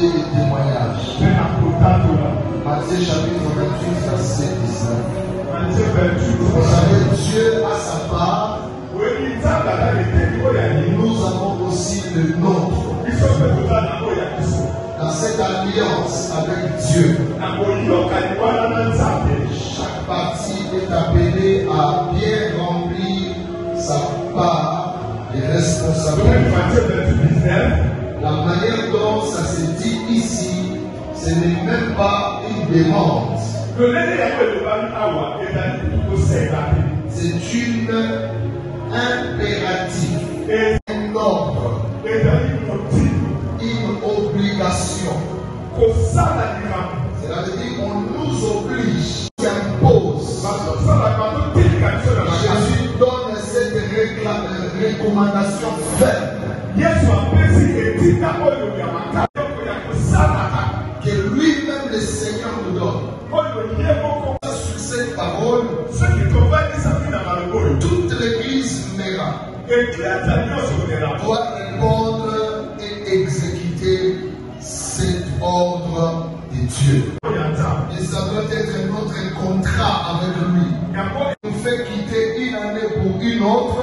et les témoignages. Matthieu chapitre 28, verset 19. Vous savez, Dieu a sa part. Nous avons aussi le nôtre. Dans cette alliance avec Dieu, chaque partie est appelée à bien remplir sa part de responsabilité. La manière dont ça se dit ici, ce n'est même pas une demande. C'est une impératif, un ordre, une obligation. Cela veut dire qu'on nous oblige, on impose. Jésus donne cette recommandation ferme. Que lui-même le Seigneur nous donne. Sur cette parole, toute l'église Mera doit répondre et exécuter cet ordre de Dieu. Et ça doit être notre contrat avec lui. Il nous fait quitter une année pour une autre.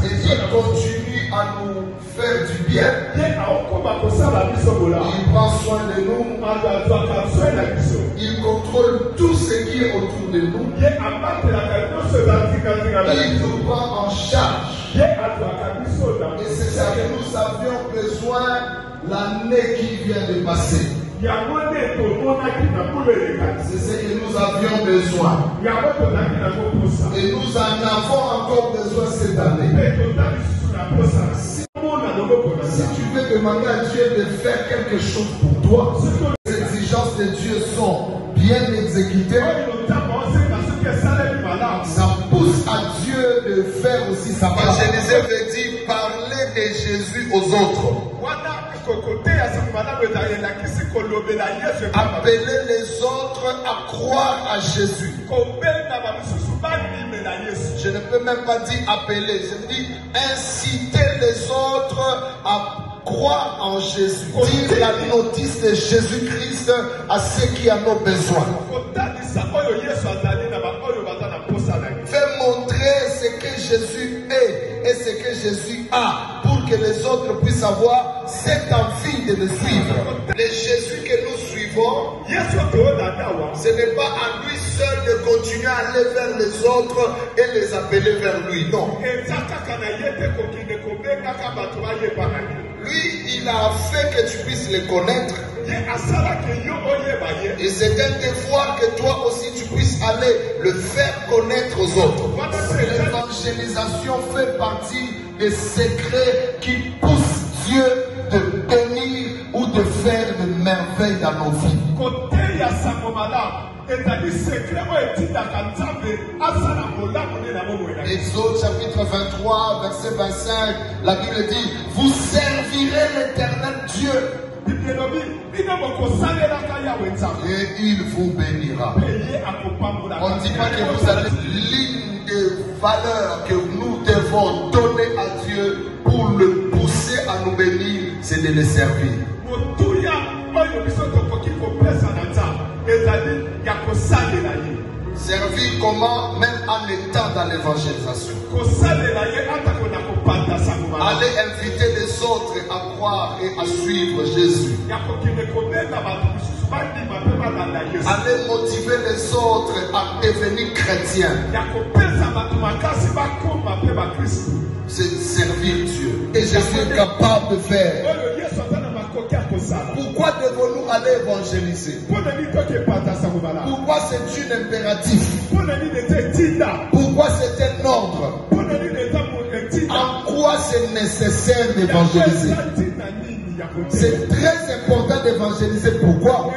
Et il continue à nous faire du bien. Il prend soin de nous. Il contrôle tout ce qui est autour de nous. Il nous prend en charge. Et c'est ça que nous avions besoin l'année qui vient de passer. C'est ce que nous avions besoin. Et nous en avons encore besoin cette année. Si tu veux demander à Dieu de faire quelque chose pour toi, les exigences de Dieu sont bien exécutées. Ça pousse à Dieu de faire aussi sa part. Évangéliser veut dire parler de Jésus aux autres. Appeler les autres à croire à Jésus. Je ne peux même pas dire appeler, je dis inciter les autres à croire en Jésus. Dire la notice de Jésus-Christ à ceux qui en ont besoin. Fais montrer ce que Jésus est et ce que Jésus a pour que les autres puissent avoir cette envie de le suivre. Le Jésus que nous suivons, ce n'est pas à lui seul de continuer à aller vers les autres et les appeler vers lui. Non. Lui, il a fait que tu puisses le connaître. Et c'est un devoir que toi aussi tu puisses aller le faire connaître aux autres. L'évangélisation fait partie des secrets qui poussent Dieu de bénir ou de faire de merveilles dans nos vies. Exode chapitre 23, verset 25, la Bible dit: vous servirez l'Éternel Dieu et il vous bénira. On ne dit pas que vous avez l'une des valeurs que nous devons donner à Dieu pour le pousser à nous bénir, c'est de le servir. Servir comment? Même en étant dans l'évangélisation. Allez inviter les autres à croire et à suivre Jésus. Allez motiver les autres à devenir chrétiens. C'est servir Dieu. Et Jésus est capable de faire. Pourquoi devons-nous aller évangéliser? Pourquoi c'est un impératif? Pourquoi c'est un ordre? En quoi c'est nécessaire d'évangéliser? C'est très important d'évangéliser. Pourquoi?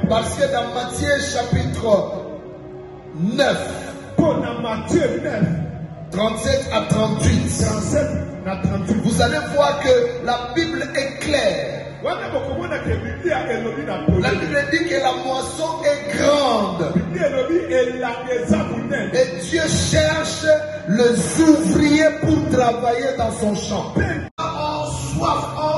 Parce que dans Matthieu chapitre 9, 37 à 38, vous allez voir que la Bible est claire. La Bible dit que la moisson est grande. Et Dieu cherche les ouvriers pour travailler dans son champ. En soif, en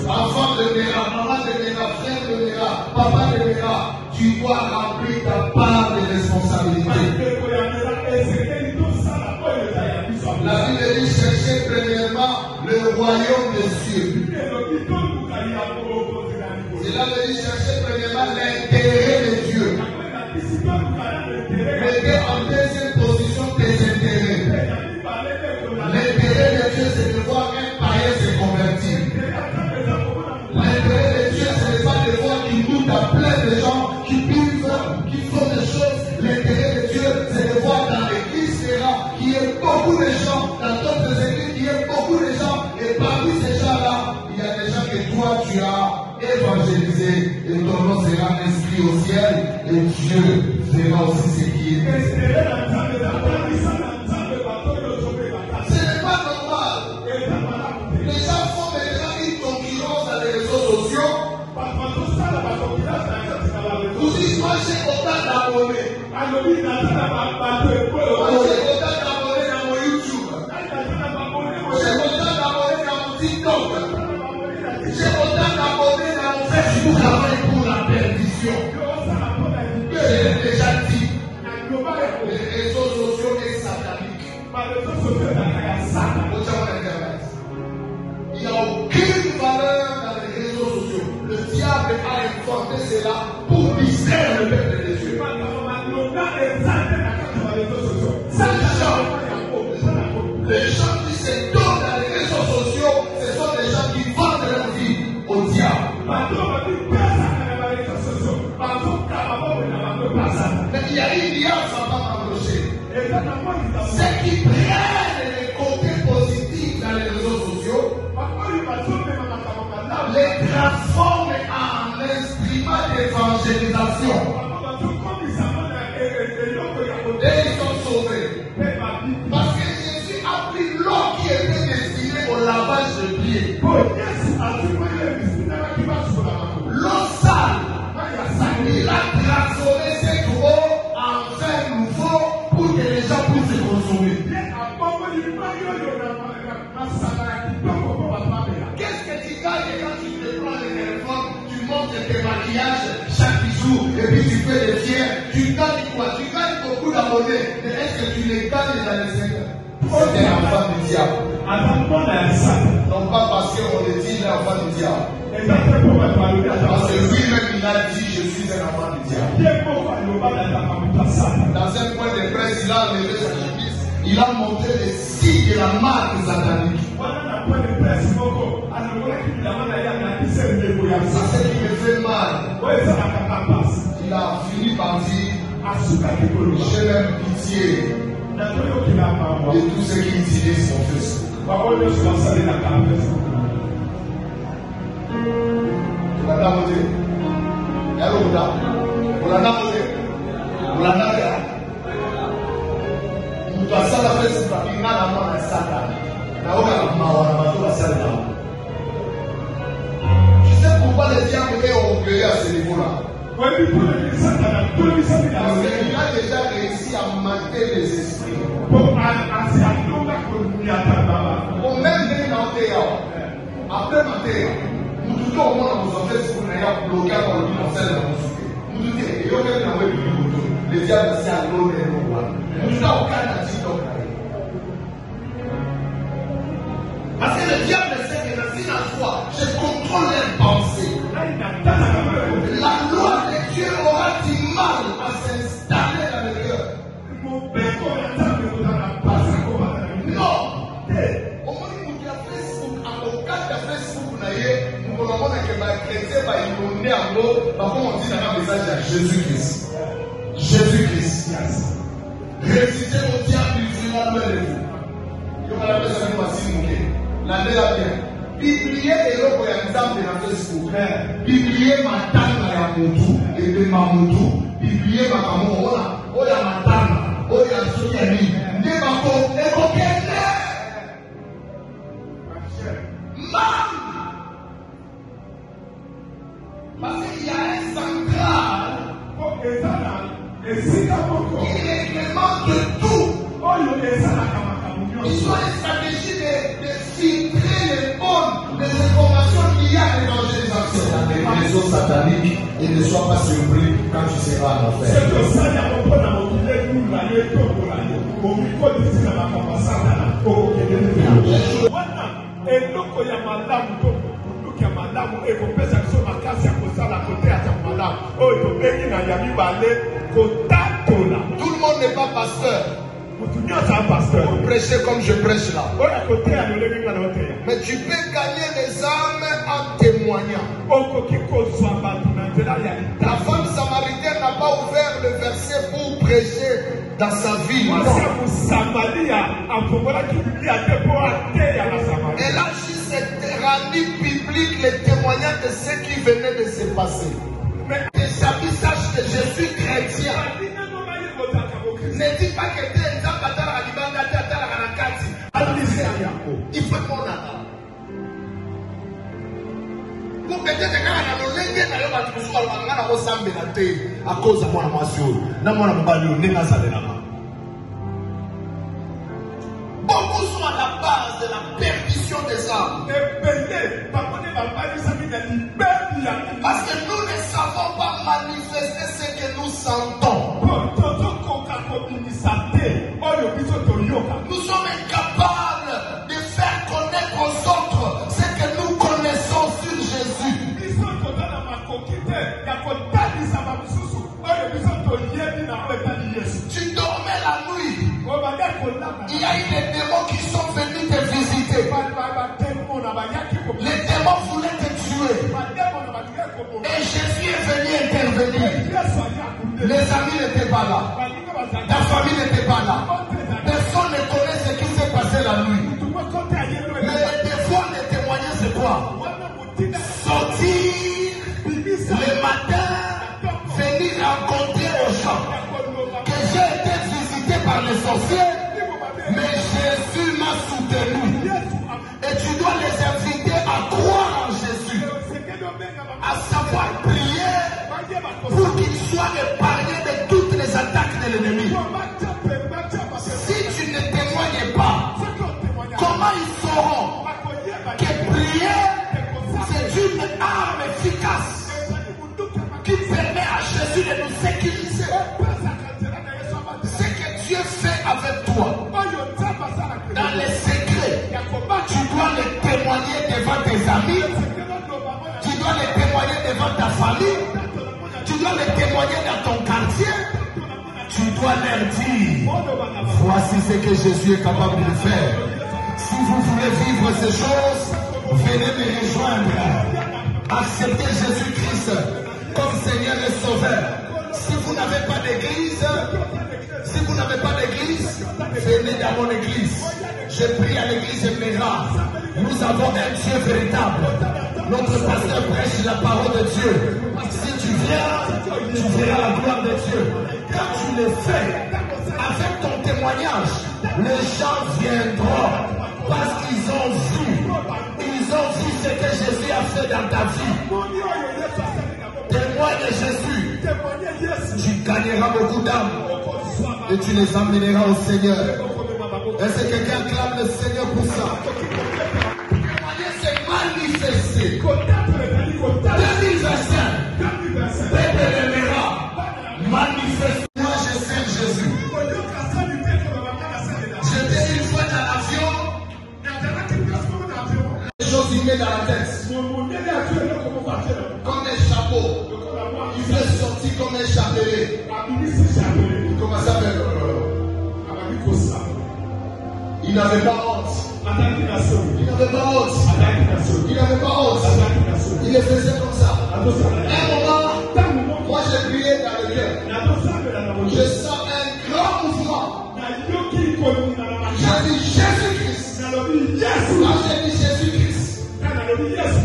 Enfant demeura, maman demeura, frère demeura, papa demeura, tu dois remplir ta part de responsabilité. La Bible dit chercher premièrement le royaume des cieux. Cela veut dire chercher premièrement l'intérêt de Dieu. Mettez en deuxième position tes intérêts. L'intérêt de Dieu, c'est de voir un païen se convertir. L'intérêt de Dieu, ce n'est pas de voir qu'il goûte à plein de gens qui vivent, qui font des choses. L'intérêt de Dieu, c'est de voir dans l'église qu'il y ait beaucoup de gens, dans d'autres églises, qu'il y ait beaucoup de gens. Et parmi ces gens-là, il y a des gens que toi, tu as évangélisé. Et ton nom sera inscrit au ciel. Et Dieu fera aussi ce qui est nécessaire. Ce n'est pas normal. Les gens font maintenant une concurrence dans les réseaux sociaux. Vous dites, moi j'ai autant d'abonnés. J'ai autant d'abonnés dans mon YouTube. J'ai autant d'abonnés dans mon TikTok. J'ai autant d'abonnés dans mon Facebook pour la perdition. J'ai déjà dit. Les réseaux sociaux et sataniques. Il n'y a aucune valeur dans les réseaux sociaux. Le diable a inventé cela pour distraire le peuple de Dieu. Les gens qui se donnent dans les réseaux sociaux, ce sont des gens qui vendent leur vie au diable. Mais il y a une liasse à pas m'approcher. Ceux qui prennent les côtés positifs dans les réseaux sociaux les transforment en instrument d'évangélisation. Et ils sont sauvés. Parce que Jésus a pris l'eau qui était destinée au lavage de pieds. L'eau sale, il a transformé cette eau en vin nouveau pour que les gens puissent se consommer. Qu'est-ce que tu gagnes quand tu te prends le téléphone, tu montes tes maquillages chaque jour et puis tu fais des fiers? Tu gagnes quoi? Tu gagnes beaucoup d'abonnés. Mais est-ce que tu les gagnes dans les Seigneur? C'est un enfant du diable. Non pas parce qu'on le dit l'enfant du diable. Parce que lui-même il a dit je suis un enfant du diable. Dans un point de presse, il a enlevé sa chemise. Il a montré les signes de la marque satanique. Ça c'est qui me fait mal. Il a fini par dire j'ai même pitié de tous ceux qui utilisent son Facebook. Tu sais pourquoi les diables est orgueilleux à ce niveau-là? Parce qu'il a déjà réussi à mater les esprits. Au même temps, après mater, nous disons au moins dans nos Facebook, nous avons bloqué par le conseil de la mosquée. Nous disons, les diables c'est à l'eau et l'eau. Nous disons aucun TikTok. Parce que le diable sait que dans une fois, je contrôle les pensées. La loi de Dieu aura du mal à s'installer dans le cœur. Non. Au moins, nous avons Facebook, à aucun de Facebook, nous voulons que les chrétiens vont inonder en gros, parce qu'on dit dans un message à Jésus-Christ. Jésus-Christ. Résistez au diable, il sera loin de vous. Il y aura la personne qui va s'y mourir. La bien. Biblier et l'autre exemple de la Facebook. Biblier matana ya mutu, et ma mutu. Biblier ma maman, oya matana, oya soyani. Ne ma ko, ne ko kende. Man. Parce qu'il y a un central. Il réglemente tout. Il soit une stratégie de satanique et ne sois pas surpris quand tu seras en enfer. Tout le monde n'est pas pasteur. Pour prêcher comme je prêche là. Mais tu peux gagner les âmes en témoignant. La femme samaritaine n'a pas ouvert le verset pour prêcher dans sa vie. Non. Elle a juste rendu public les témoignages de ce qui venait de se passer. Que Sabi sache que je suis chrétien. Ne dis pas que tu es il faut qu'on a. Pour que tu aies à cause de moi, beaucoup sont à la base de la perdition des âmes. Parce que nous ne savons pas manifester ce que nous sentons. Nous sommes incapables de faire connaître aux autres ce que nous connaissons sur Jésus. Tu dormais la nuit. Il y a eu des démons qui sont venus te visiter. Les démons voulaient te tuer. Et Jésus est venu intervenir. Les amis n'étaient pas là. Ta famille n'était pas là. Personne ne connaît ce qui s'est passé la nuit. Mais les défauts de témoigner, c'est quoi? Sortir le matin, venir rencontrer aux gens que j'ai été visité par les sorciers, mais Jésus m'a soutenu. Et tu dois les inviter à croire en Jésus, à savoir prier pour qu'ils soient épargnés de toutes les attaques de l'ennemi. Si tu ne témoignes pas, comment ils sauront que prier, c'est une arme efficace qui permet à Jésus de nous sécuriser? Ce que Dieu fait avec toi, dans les secrets, tu dois le témoigner devant tes amis, tu dois le témoigner devant ta famille, tu dois le témoigner dans ton quartier. Tu dois leur dire, voici ce que Jésus est capable de faire. Si vous voulez vivre ces choses, venez me rejoindre. Acceptez Jésus-Christ comme Seigneur et Sauveur. Si vous n'avez pas d'église, venez dans mon église. Je prie à l'église Mera. Nous avons un Dieu véritable. Notre pasteur prêche la parole de Dieu. Si tu viens, tu verras la gloire de Dieu. Quand tu le fais avec ton témoignage, les gens viendront parce qu'ils ont vu ce que Jésus a fait dans ta vie. Témoigne Jésus, tu gagneras beaucoup d'âmes et tu les emmèneras au Seigneur. Est-ce que quelqu'un clame le Seigneur pour ça? Témoigner, c'est manifester. 2025, manifeste-moi, je sers Jésus. J'étais une fois dans l'avion, les choses il met dans la tête. Comme un chapeau. Il fait sortir comme un chapelet. Comment ça fait? Il n'avait pas honte. Il n'avait pas honte. Il n'avait pas honte. Il le faisait comme ça. À un moment, moi j'ai prié dans le cœur. Je sens un grand mouvement. J'ai dit Jésus-Christ. Quand j'ai dit Jésus-Christ,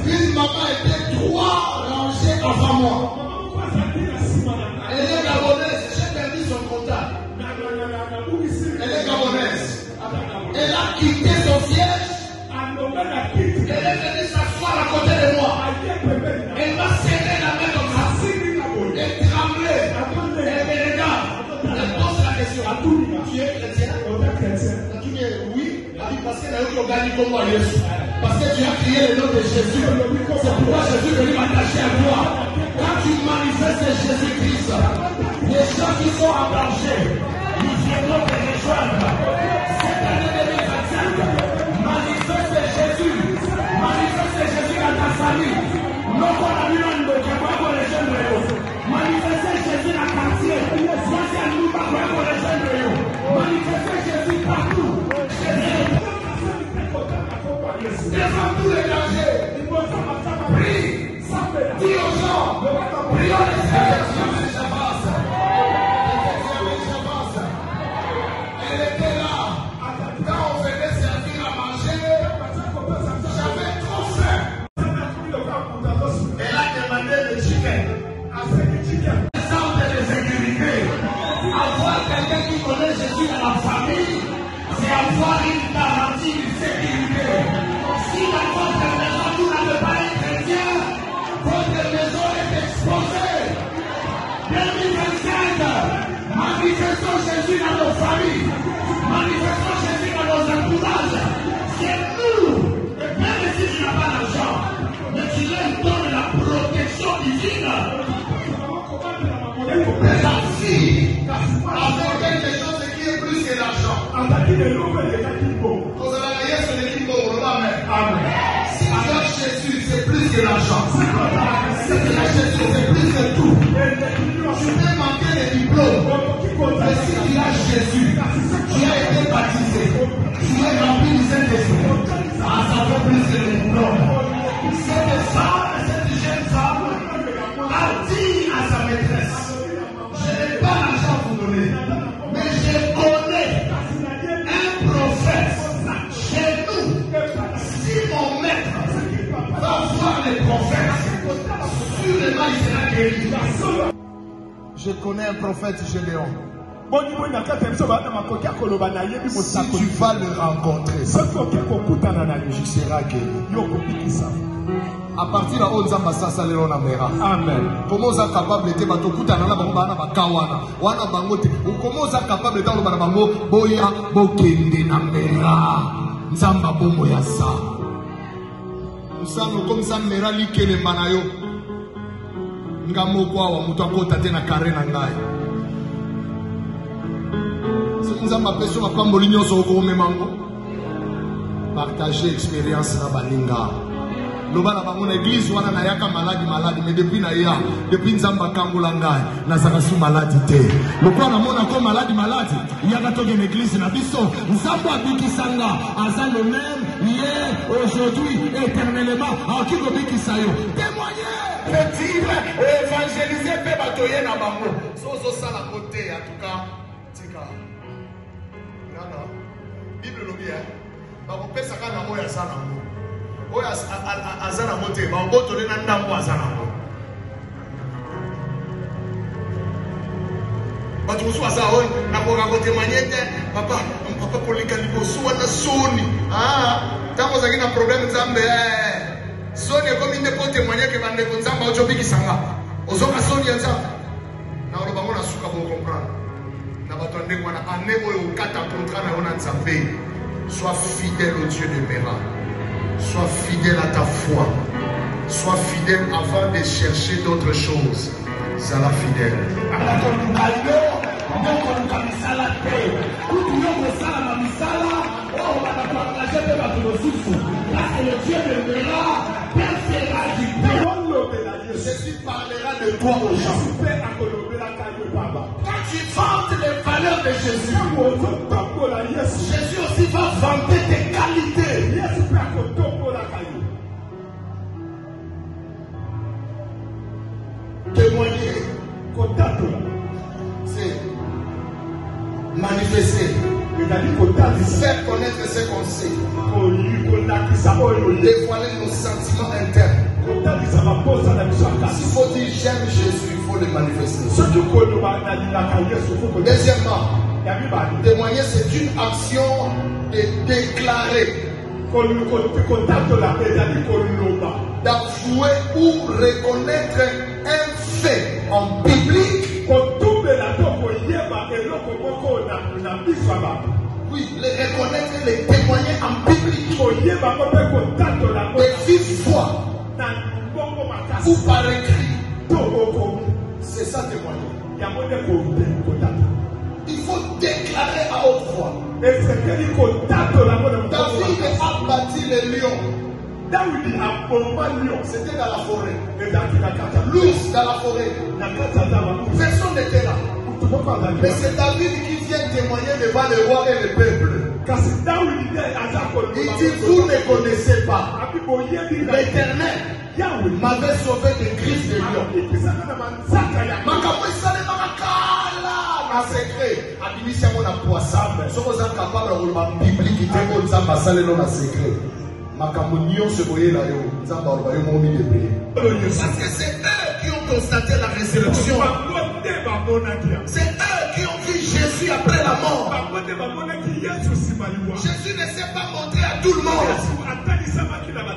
une maman était 3 rangées avant moi. Elle est gabonaise. J'ai perdu son contact. Elle est gabonaise. Elle a quitté son siège. Elle est venue s'asseoir à côté de moi. Elle m'a serré la main comme ça. Elle tremblait. Elle me regarde. Elle pose la question. Tu es chrétien? Oui. Parce qu'elle a eu le gars comme moi, Jésus. Parce que tu as crié le nom de Jésus. C'est pourquoi Jésus est venu m'attacher à toi. Quand tu manifestes Jésus-Christ, les gens qui sont embranchés, nous viendront te rejoindre. Cette année 2025, manifeste Jésus. Manifeste Jésus dans ta famille. Non qu'on a vu dans le cas pour les jeunes. Manifeste Jésus dans le quartier. Voici à nous pour les jeunes. Manifeste Jésus partout. Devant tous les dangers, prie, dis aux gens, prions les Seigneur. Elle était là, quand on venait servir à manger, j'avais trop faim. Elle a demandé le chicken. Sans de sécurité. Avoir quelqu'un qui connaît Jésus dans la famille, c'est avoir une garantie de sécurité. Si dans votre maison vous n'avez pas un chrétien, votre maison est exposée. 2025, manifestons Jésus dans nos familles, manifestons Jésus dans nos entourages. C'est nous. Et même si tu n'as pas d'argent, mais tu leur donnes la protection divine. La fille, avec quelque chose qui est plus que l'argent. Si tu as Jésus, c'est plus que l'argent. Si tu as Jésus, c'est plus que tout. Tu peux manquer les diplômes. Mais si tu as Jésus, tu as été baptisé. Tu es rempli du Saint-Esprit. Ça fait plus que les diplômes. Cette femme, cette jeune femme, a dit à sa maîtresse, je n'ai pas l'argent à vous donner, mais je connais un prophète chez nous. Si mon maître va voir les prophètes, sûrement il sera guéri. Je connais un prophète Gédéon. Si tu vas le rencontrer, tu seras guéri. À partir de là, on a ça le Amen. Comment on est capable de faire comment on est capable de faire boya bokende na mera nzamba bomo ya sa nous comme ça mera likele manayo ngamo kwa wa mutu akota te na kare na ngai nzamba peso mapamboli nyonso ko memango partager expérience na baninga. Lobala bango na église wana na yaka maladi mais depuis na ya depuis nzamba kangola ngai na zaka sou maladi te lokwa na mona ko maladi yaka toke na église na biso nzamba abikisanga aza le même hier aujourd'hui éternellement akiko bikisayo témoigner effective évangéliser pe batoye na bango sozo sala côté en tout cas tika nana bible lobi bako pesa kana moya sana mo oya azana mote ba oboto le na ndambo azana mo batu so asa oy na ko ka kote manyete papa kolika liboso wana soni tango zaki na problème nzambe soni ko minde ko témoigner que bande ko nzamba ojo bikisanga ozoka soni ya nzamba na ro bango na suka bo comprendre na bato ndeko wana ane oyo kata contrat na ona nzambe. Sois fidèle au Dieu de Méra. Sois fidèle à ta foi. Sois fidèle avant de chercher d'autres choses. Sois fidèle. Jésus parlera de toi aux gens. Quand tu vantes les valeurs de Jésus, Jésus aussi va vanter tes qualités. Témoigner, c'est manifester, faire connaître ce qu'on sait, dévoiler nos sentiments internes. S'il faut dire j'aime Jésus, il faut le manifester. Deuxièmement, témoigner, c'est une action de déclarer, d'avouer ou reconnaître un fait en biblique. Oui, reconnaître les témoigner en public de vive voix ou par écrit. C'est ça témoigner. Il faut déclarer à haute voix. David a bâti les lions. C'était dans la forêt. L'ours dans la forêt. Personne n'était là. Mais c'est David qui vient témoigner devant le roi et le peuple. Il dit, vous ne connaissez pas l'Éternel m'avait sauvé des griffes de lion. En secret, administration mon poisson. Sommes capables de rouler biblique qui fait comme ça, passer le nom en secret. Macamonio se voyait là, parce que c'est eux qui ont constaté la résurrection. C'est eux qui ont vu Jésus après la mort. Jésus ne s'est pas montré à tout le monde.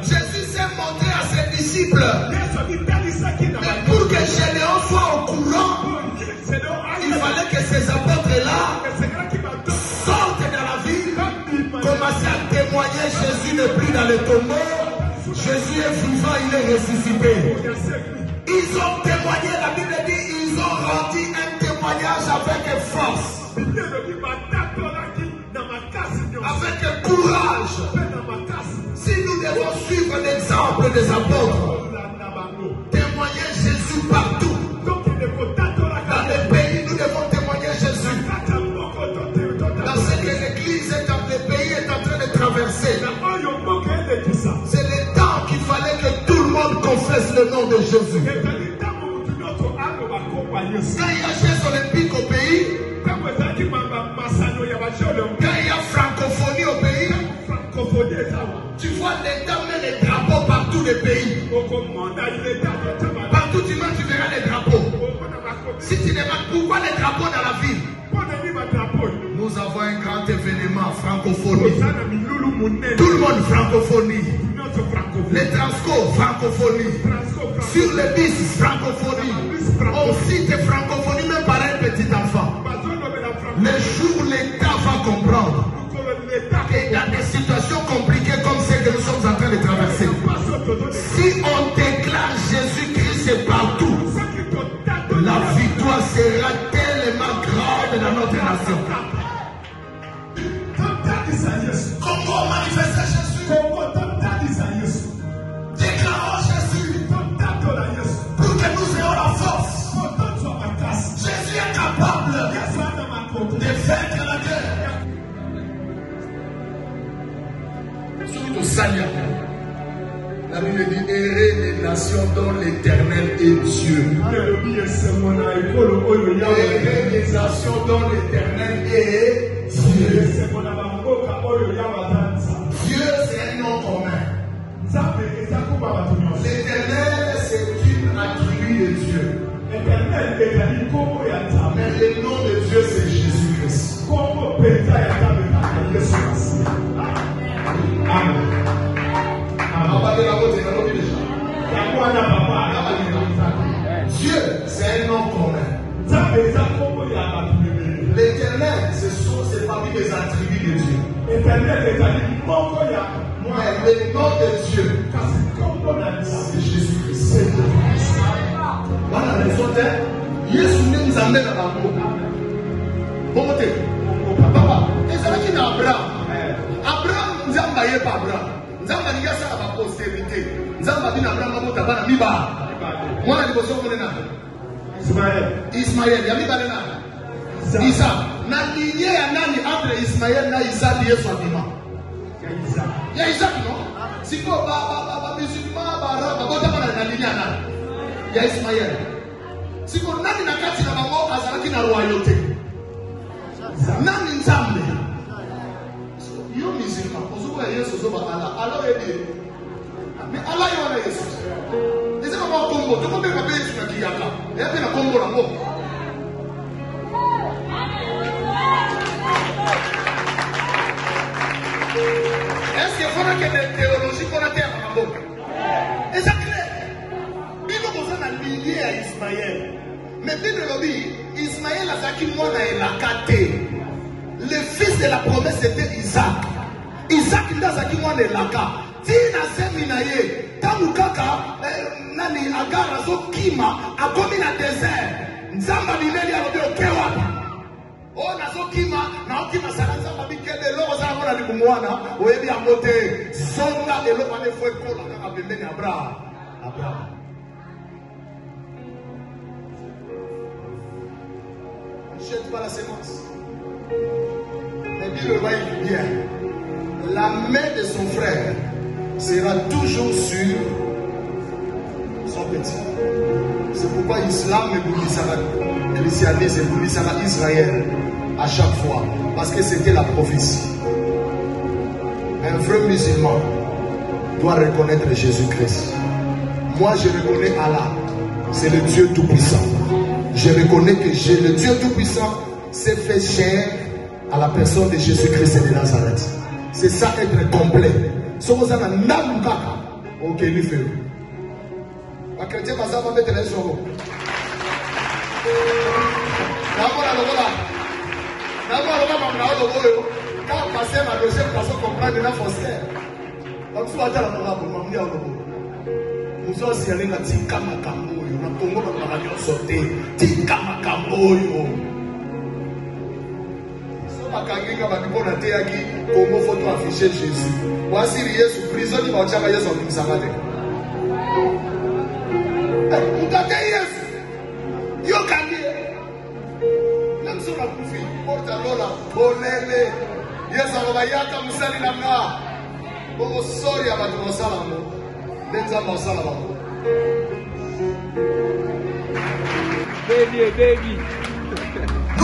Jésus s'est montré à ses disciples. Mais pour que Gédéon soit au courant, il fallait que ces apôtres-là sortent de la ville, commencent à témoigner. Jésus n'est plus dans le tombeau. Jésus est vivant, il est ressuscité. Ils ont témoigné, la Bible dit, ils ont rendu un témoignage avec force, avec courage. Si nous devons suivre l'exemple des apôtres, témoigner Jésus partout. Dans les pays, nous devons témoigner Jésus. Dans ce que l'Église est dans les pays est en train de traverser. C'est le temps qu'il fallait que tout le monde confesse le nom de Jésus. Quand il y a Jeux olympiques au pays, quand il y a francophonie au pays, tu vois l'État met les drapeaux par tous les pays. Partout tu vas, tu verras les drapeaux. Si tu demandes pourquoi les drapeaux dans la ville, nous avons un grand événement, francophonie. Tout le monde francophonie. Les transco, francophonie. Sur les bus, francophonie. On cite francophonie même par un petit enfant. Le jour l'État va comprendre que dans des situations compliquées comme celles que nous sommes en train de traverser, si on déclare Jésus-Christ partout, la victoire sera tellement grande dans notre nation. Congo manifeste Jésus. Déclarons Jésus. Pour que nous ayons la force. Jésus est capable de vaincre la guerre. Surtout Salia. La Bible dit errer les nations dont l'Éternel est Dieu. Errer les nations dont l'Éternel est Dieu. Dieu, c'est un nom commun. L'Éternel, c'est une attribut de Dieu. Mais le nom de Dieu, c'est Jésus-Christ. Amen. Dieu, c'est un nom commun. L'Éternel, ce sont ces parmi les attributs de Dieu. Mais le nom de Dieu, c'est Jésus-Christ. Voilà la raison. Jésus nous amène à l'amour. Bon côté. Papa, et c'est là qu'il y a Abraham. Abraham, nous avons pas Abraham. Nous avons dit ça à la postérité. Nous avons dit Abraham, nous avons dit Miba. Moi, la dévotion, on est là. Ismaël, il y a Miba là. Isa. Na lignée à Nani entre Ismaël et Isaac, il y a son diman. Il y a Isaac, non? Si vous avez musulman, il y a Ismaël. Si vous avez Nani Nakati na bango, azalaki na royauté. Nani Nzambe. Yo musulman, vous voyez Yesu zoba Allah. Alors il dit, mais Allah il va Yesu. Les gens vont au Congo, tout le monde va payer sur la Kiyaka. Et puis la Congo là-bas. Est-ce qu'il faudra que des théologies qu'on a terre à la boca? Et c'est clair. Il faut qu'on s'en aligné à Ismaël. Mais puis le lobby, Ismaël a zaki moi na elakate. Le fils de la promesse était Isaac. Isaac ndazaki mwana elaka tina semi na ye tangu kaka nani Agar azokima akomi na désert nzamba bineli alobi oke wapi o nazokima naokima sala nzamba bikende eloko ozala mona likumwana oyebi yango te zonga eloko wana efo ekola kaka pembeni ya Abraham. Ne jette pas la sémence. Mais dit le roi bien, la main de son frère sera toujours sur son petit. C'est pourquoi l'islam et le christianisme et Israël à chaque fois. Parce que c'était la prophétie. Un vrai musulman doit reconnaître Jésus-Christ. Moi je reconnais Allah. C'est le Dieu Tout-Puissant. Je reconnais que le Dieu Tout-Puissant s'est fait chair à la personne de Jésus-Christ de Nazareth. C'est ça être complet. Si vous avez un âme, ok, il fait. Les chrétiens vont mettre les choses. Quand passer ma deuxième façon de comprendre la faussaire. Donc, si vous avez la parole, vous m'avez dit, vous aussi allez à Tika Makamoyo, na Congo, na Maradon sauté, Tika Makamoyo. Si vous avez dit, Congo, faut afficher Jésus. Voici Jésus, prison, il va dire, Jésus, on nous a dit. Vous avez Jésus. Yo Kandi. Même si on a bouffé, porte à l'ola, bonele. Jésus, on va y aller, Moussali Nanga. Bon, sorry, à votre salam. Nous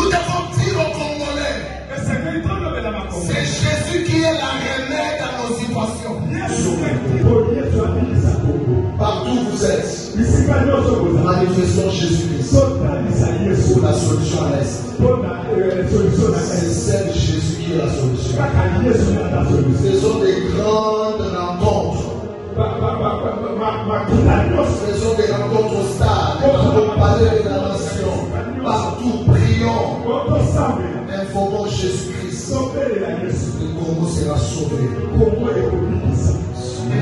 devons dire aux Congolais, c'est Jésus qui est la remède à nos situations. Partout où vous êtes, manifestons Jésus-Christ pour la solution à l'Est. C'est celle de Jésus qui est la solution. Faisons des grandes rencontres. Faisons des rencontres stables, au palais de la nation, partout, prions, informons Jésus-Christ. Le Congo sera sauvé. Congo sera sauvé.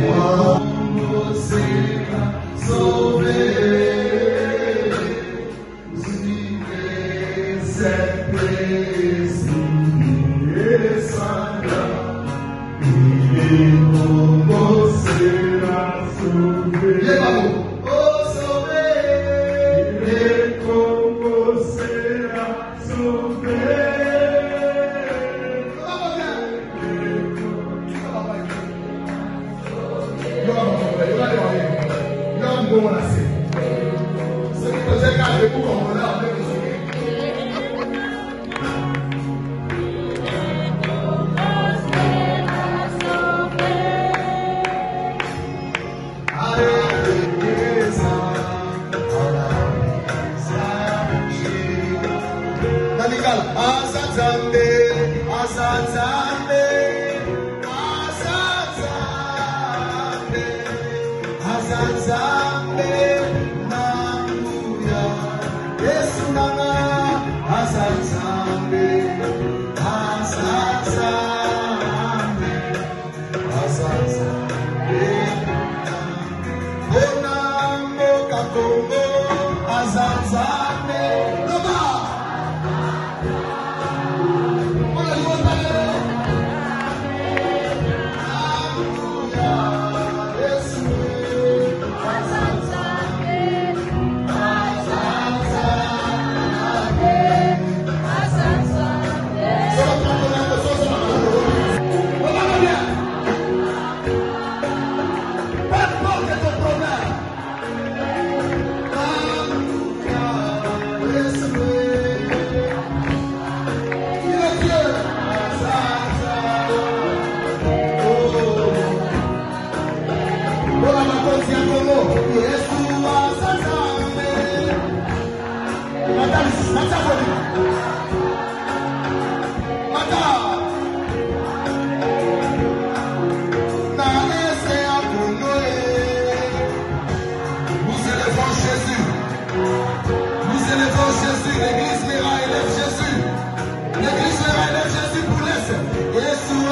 Jésus pour l'Est. Jésus,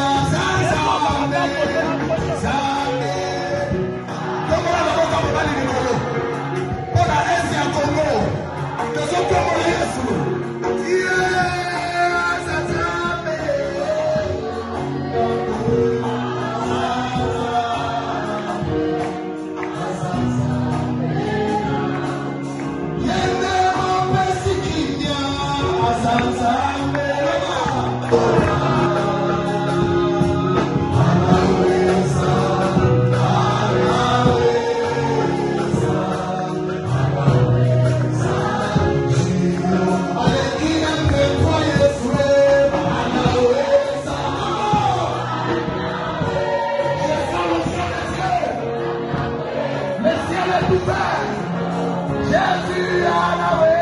est ouvert. Jésus anaweza.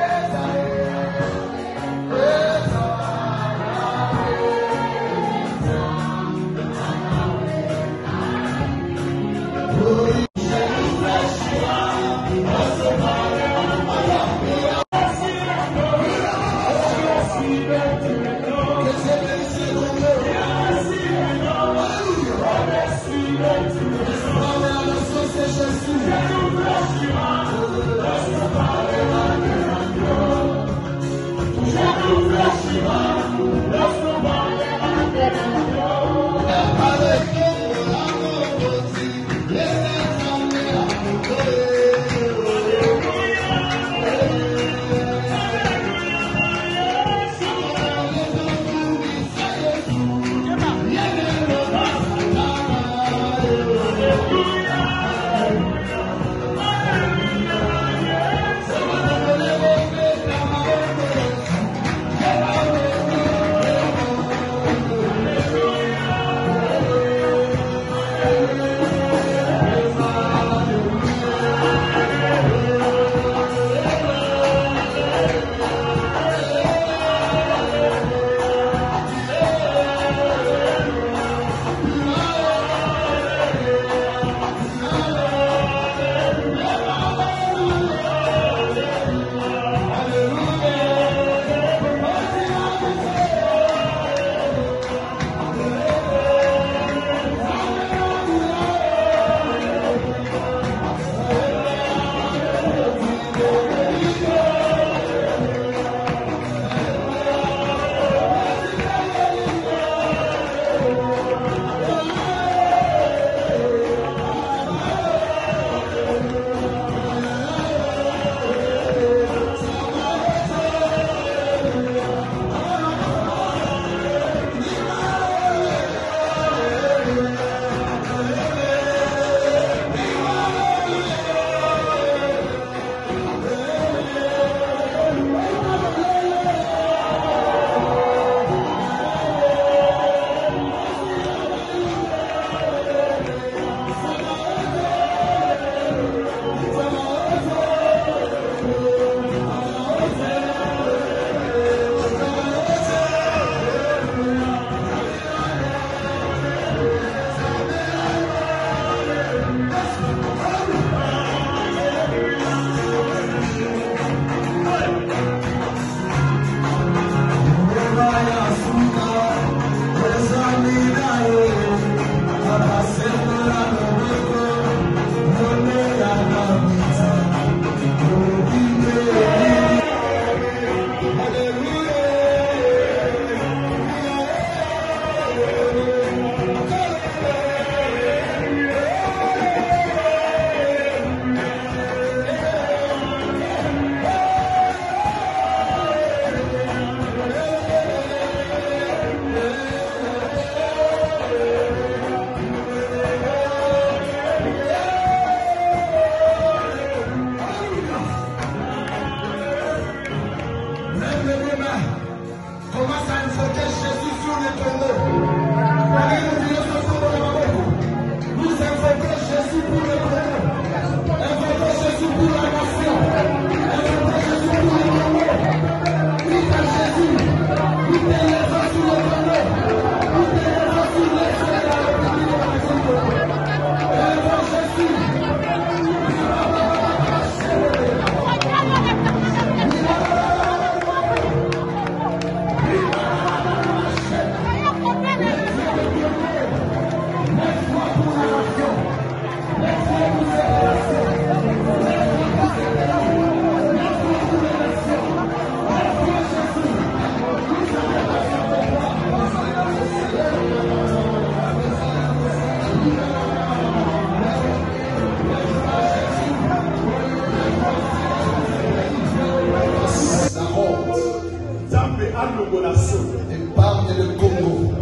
Épargne le Congo.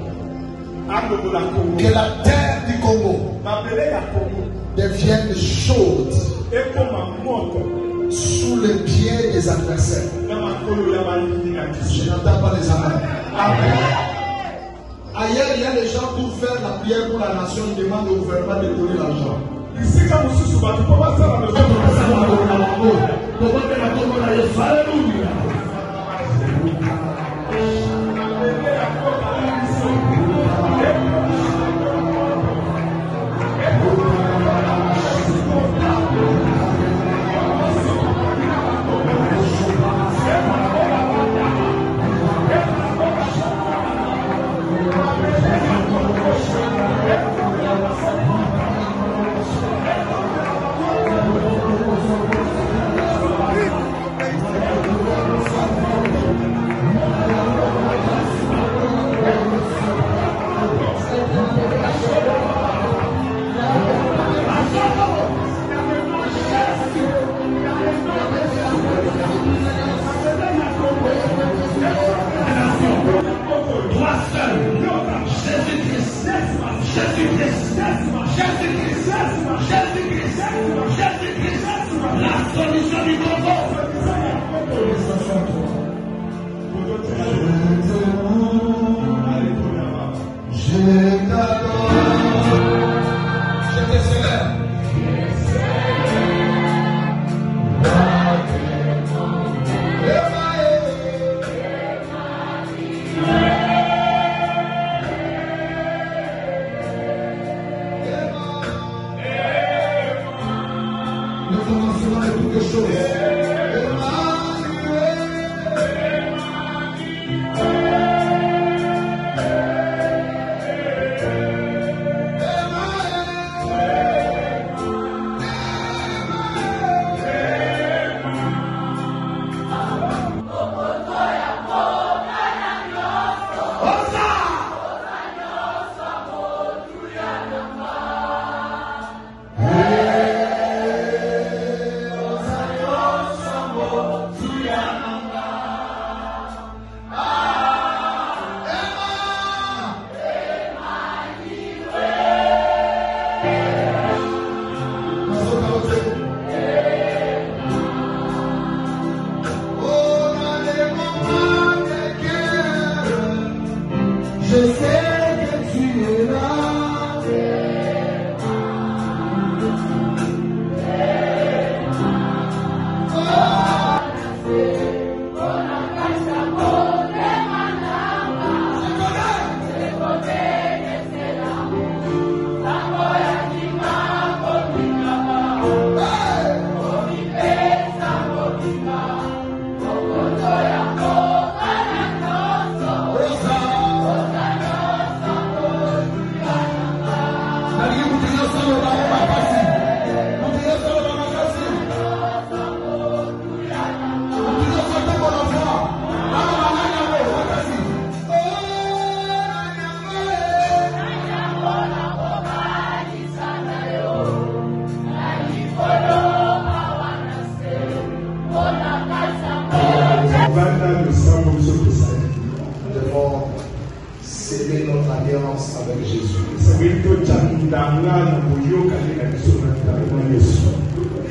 Que la terre du Congo devienne chaude sous les pieds des adversaires. Je n'entends pas les amens. Amen. Ailleurs, il y a des gens pour faire la prière pour la nation, ils demandent au gouvernement de donner l'argent.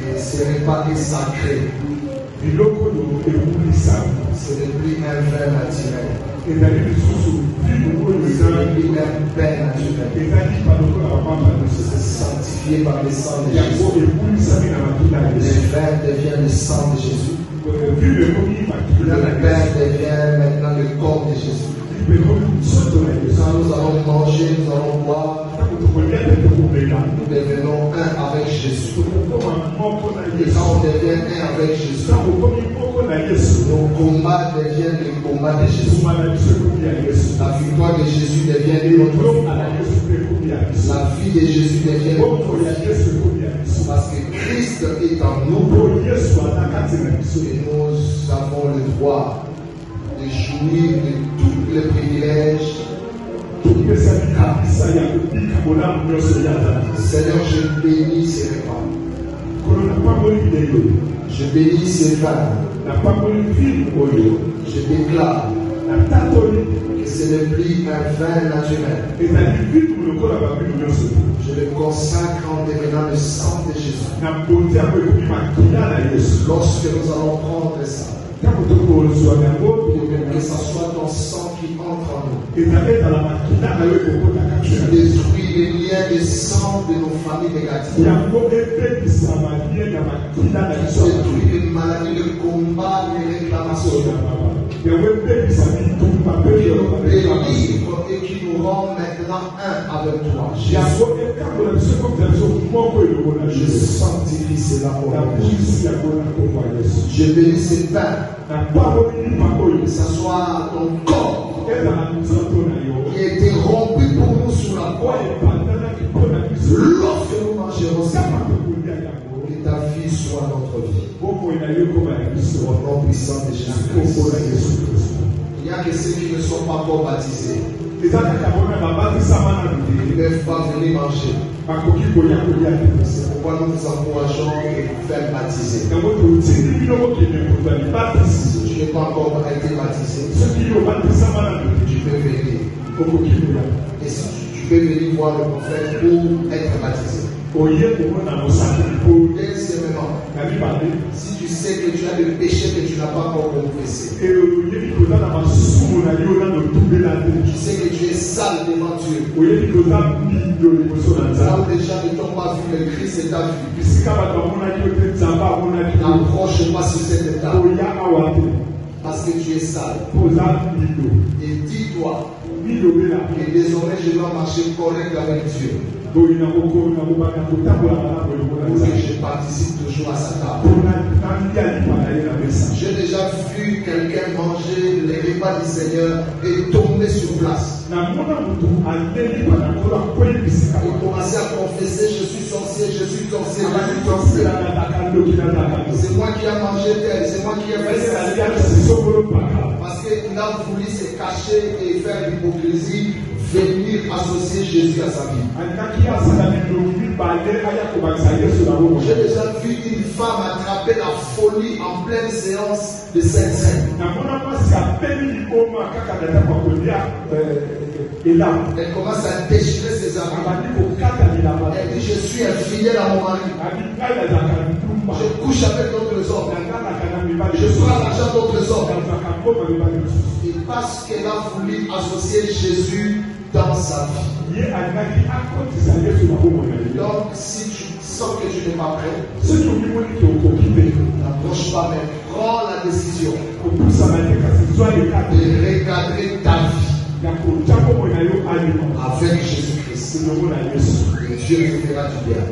Et ce n'est pas des sacrés. Ce n'est plus un vin naturel. Ce n'est plus un pain naturel. C'est sanctifié par le sang de Jésus. Le vin devient le sang de Jésus. Le pain devient maintenant le corps de Jésus. Quand nous allons manger, nous allons boire, nous devenons un avec Jésus. Et quand on devient un avec Jésus, nos combats deviennent les combats de Jésus. La victoire de Jésus devient notre victoire. La vie de Jésus devient notre vie. Parce que Christ est en nous. Et nous avons le droit de jouir de tous les privilèges. Seigneur, je bénis ces repas. Je bénis ces vins. Je déclare que ce n'est plus un vin naturel. Je le consacre en devenant le sang de Jésus. Lorsque nous allons prendre ça, Que ce soit ton sang qui entre en nous. Tu détruis les liens de sang de nos familles négatives. Tu détruis les maladies, le combat, les réclamations. Qui nous délivre et qui nous rend maintenant un avec toi. Je sanctifie cela pour la Je bénis ce pain. Que ce soit ton corps qui a été rompu pour nous sous la croix. Lorsque nous mangerons ça, que ta vie soit notre vie. Au nom puissant de Jésus-Christ. Il n'y a que ceux qui ne sont pas encore baptisés. Ils ne peuvent pas venir manger. C'est pourquoi nous vous encourageons de vous faire baptiser. Si tu n'es pas encore été baptisé, tu peux venir. Et si tu peux venir voir le prophète pour être baptisé. Deuxièmement, si tu sais que tu as des péchés que tu n'as pas encore confessé, tu sais que tu es sale devant Dieu, là où les gens ne t'ont pas vu, le Christ est ta vie. N'approche pas sur cette étape parce que tu es sale. Et dis-toi que désormais je dois marcher correct avec Dieu. Pour que je participe toujours à sa table. J'ai déjà vu quelqu'un manger les repas du Seigneur et tomber sur place. Il commençait à confesser, je suis sorcier, je suis sorcier, je suis sorcier. C'est moi qui ai mangé tel, c'est moi qui ai fait ça. Parce qu'il a voulu se cacher et faire l'hypocrisie, venir associer Jésus à sa vie. J'ai déjà vu une femme attraper la folie en pleine séance de cette scène. Elle commence à déchirer ses habits. Elle dit, je suis infidèle à mon mari. Je couche avec d'autres hommes. Je prends l'argent d'autres hommes. Et parce qu'elle a voulu associer Jésus dans sa vie. Donc si tu sens que tu n'es pas prêt, n'approche pas, mais prends la décision de recadrer ta vie avec Jésus-Christ. Dieu te fera du bien.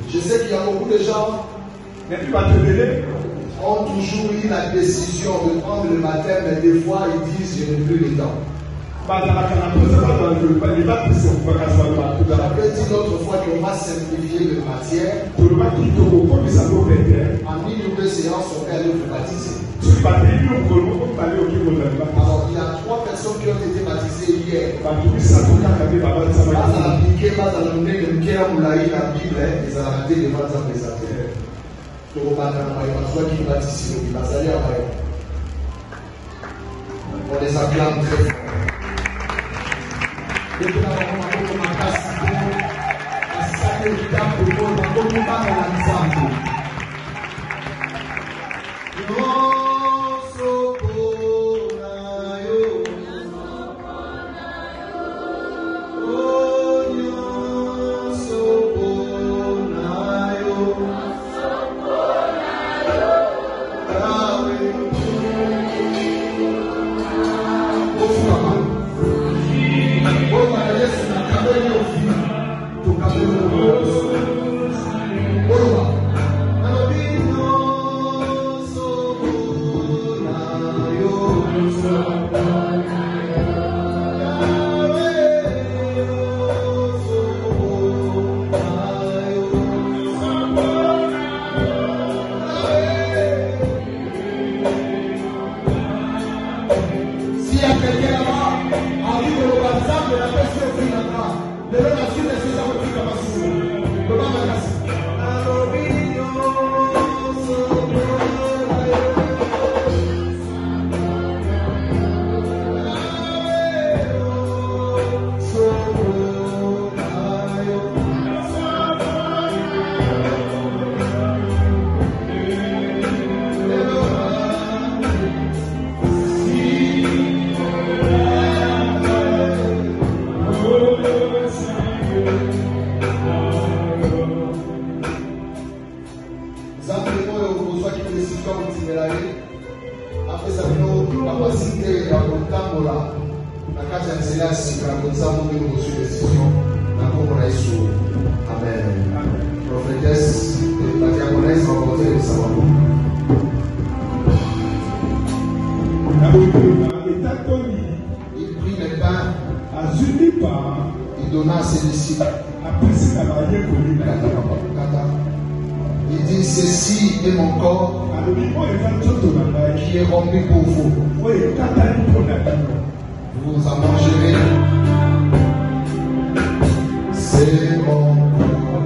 Je sais qu'il y a beaucoup de gens ont toujours eu la décision de prendre le baptême, mais des fois ils disent je n'ai plus le temps. J'avais dit l'autre fois qu'on va simplifier le matière. En une nouvelle séance, on va aller vous baptiser. Alors il y a 3 personnes qui ont été baptisées hier. On les acclame très fort. Oh, après ça nous capacité à contamper la case de Céleste pour nous avons une décision Amen. Prophétesse de la diaconesse va porter le savoir. Il prit le pain. Il donna à ses disciples. Il dit, ceci est mon corps qui est rompu pour vous. Vous en mangerez. C'est mon corps.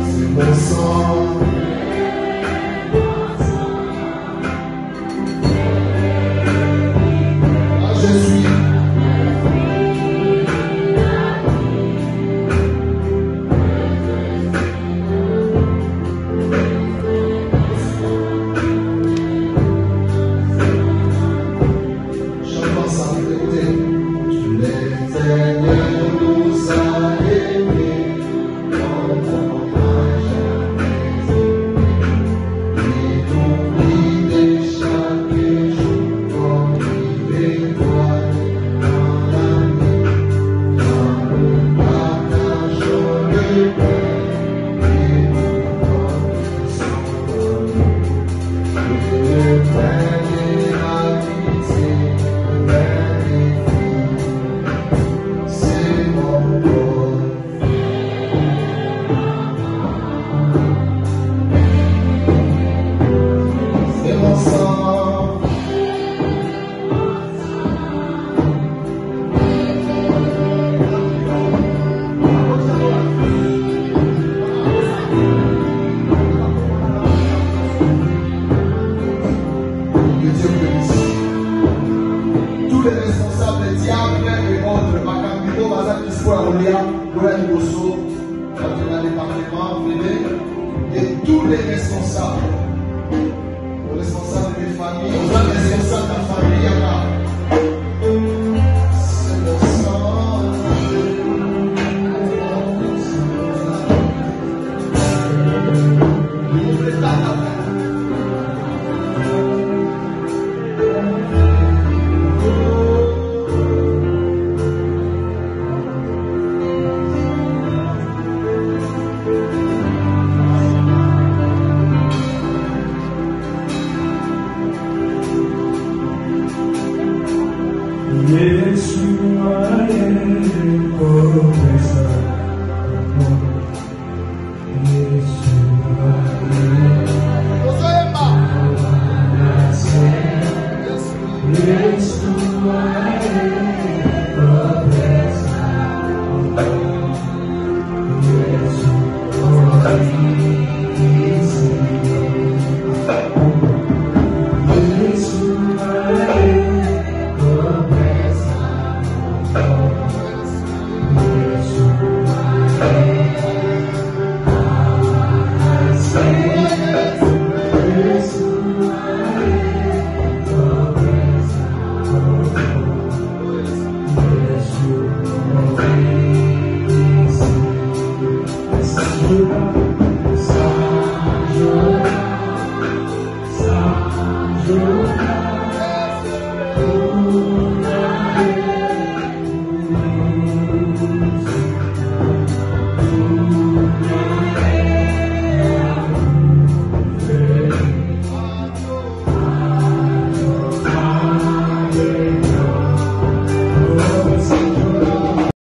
C'est mon sang. Je suis. Et tous les responsables des familles, les responsables de la famille, c'est le sang. Yeshua,